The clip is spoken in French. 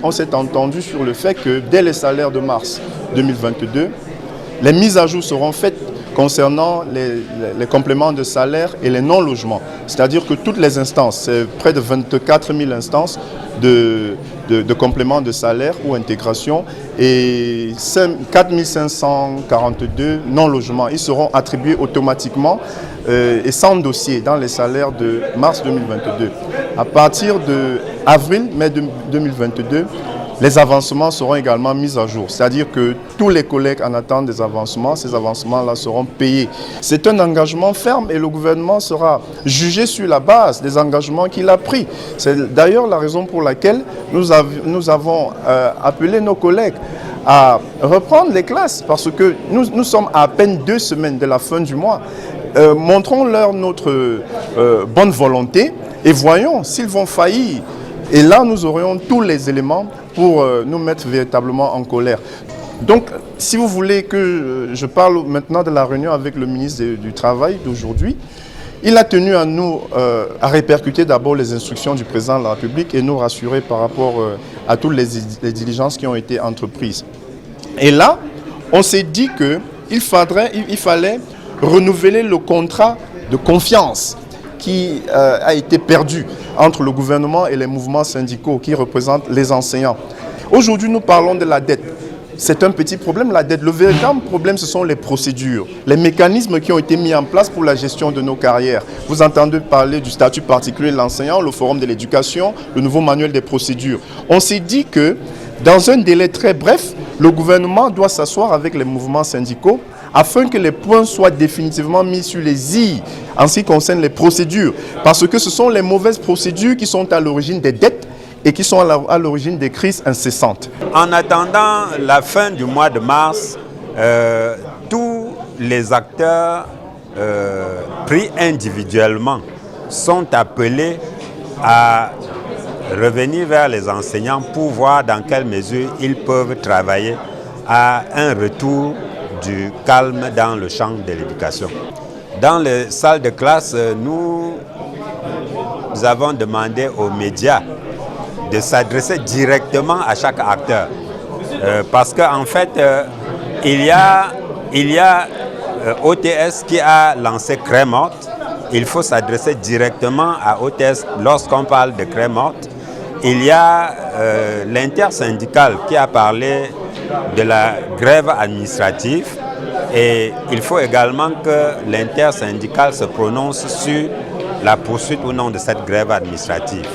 On s'est entendu sur le fait que dès les salaires de mars 2022, les mises à jour seront faites concernant les compléments de salaire et les non-logements. C'est-à-dire que toutes les instances, c'est près de 24 000 instances de compléments de salaire ou intégration et 4 542 non-logements. Ils seront attribués automatiquement et sans dossier dans les salaires de mars 2022. À partir de avril-mai 2022, les avancements seront également mis à jour. C'est-à-dire que tous les collègues en attendent des avancements. Ces avancements-là seront payés. C'est un engagement ferme et le gouvernement sera jugé sur la base des engagements qu'il a pris. C'est d'ailleurs la raison pour laquelle nous avons appelé nos collègues à reprendre les classes parce que nous sommes à peine 2 semaines de la fin du mois. Montrons-leur notre bonne volonté et voyons s'ils vont faillir. Et là, nous aurions tous les éléments pour nous mettre véritablement en colère. Donc, si vous voulez que je parle maintenant de la réunion avec le ministre du Travail d'aujourd'hui, il a tenu à nous à répercuter d'abord les instructions du président de la République et nous rassurer par rapport à toutes les diligences qui ont été entreprises. Et là, on s'est dit qu'il fallait renouveler le contrat de confiance qui a été perdu entre le gouvernement et les mouvements syndicaux qui représentent les enseignants. Aujourd'hui, nous parlons de la dette. C'est un petit problème, la dette. Le véritable problème, ce sont les procédures, les mécanismes qui ont été mis en place pour la gestion de nos carrières. Vous entendez parler du statut particulier de l'enseignant, le forum de l'éducation, le nouveau manuel des procédures. On s'est dit que, dans un délai très bref, le gouvernement doit s'asseoir avec les mouvements syndicaux afin que les points soient définitivement mis sur les i en ce qui concerne les procédures. Parce que ce sont les mauvaises procédures qui sont à l'origine des dettes et qui sont à l'origine des crises incessantes. En attendant la fin du mois de mars, tous les acteurs pris individuellement sont appelés à revenir vers les enseignants pour voir dans quelle mesure ils peuvent travailler à un retour du calme dans le champ de l'éducation. Dans les salles de classe, nous avons demandé aux médias de s'adresser directement à chaque acteur. Parce qu'en fait, il y a OTS qui a lancé Craie morte. Il faut s'adresser directement à OTS lorsqu'on parle de Craie morte. Il y a l'intersyndicale qui a parlé de la grève administrative et il faut également que l'intersyndicale se prononce sur la poursuite ou non de cette grève administrative.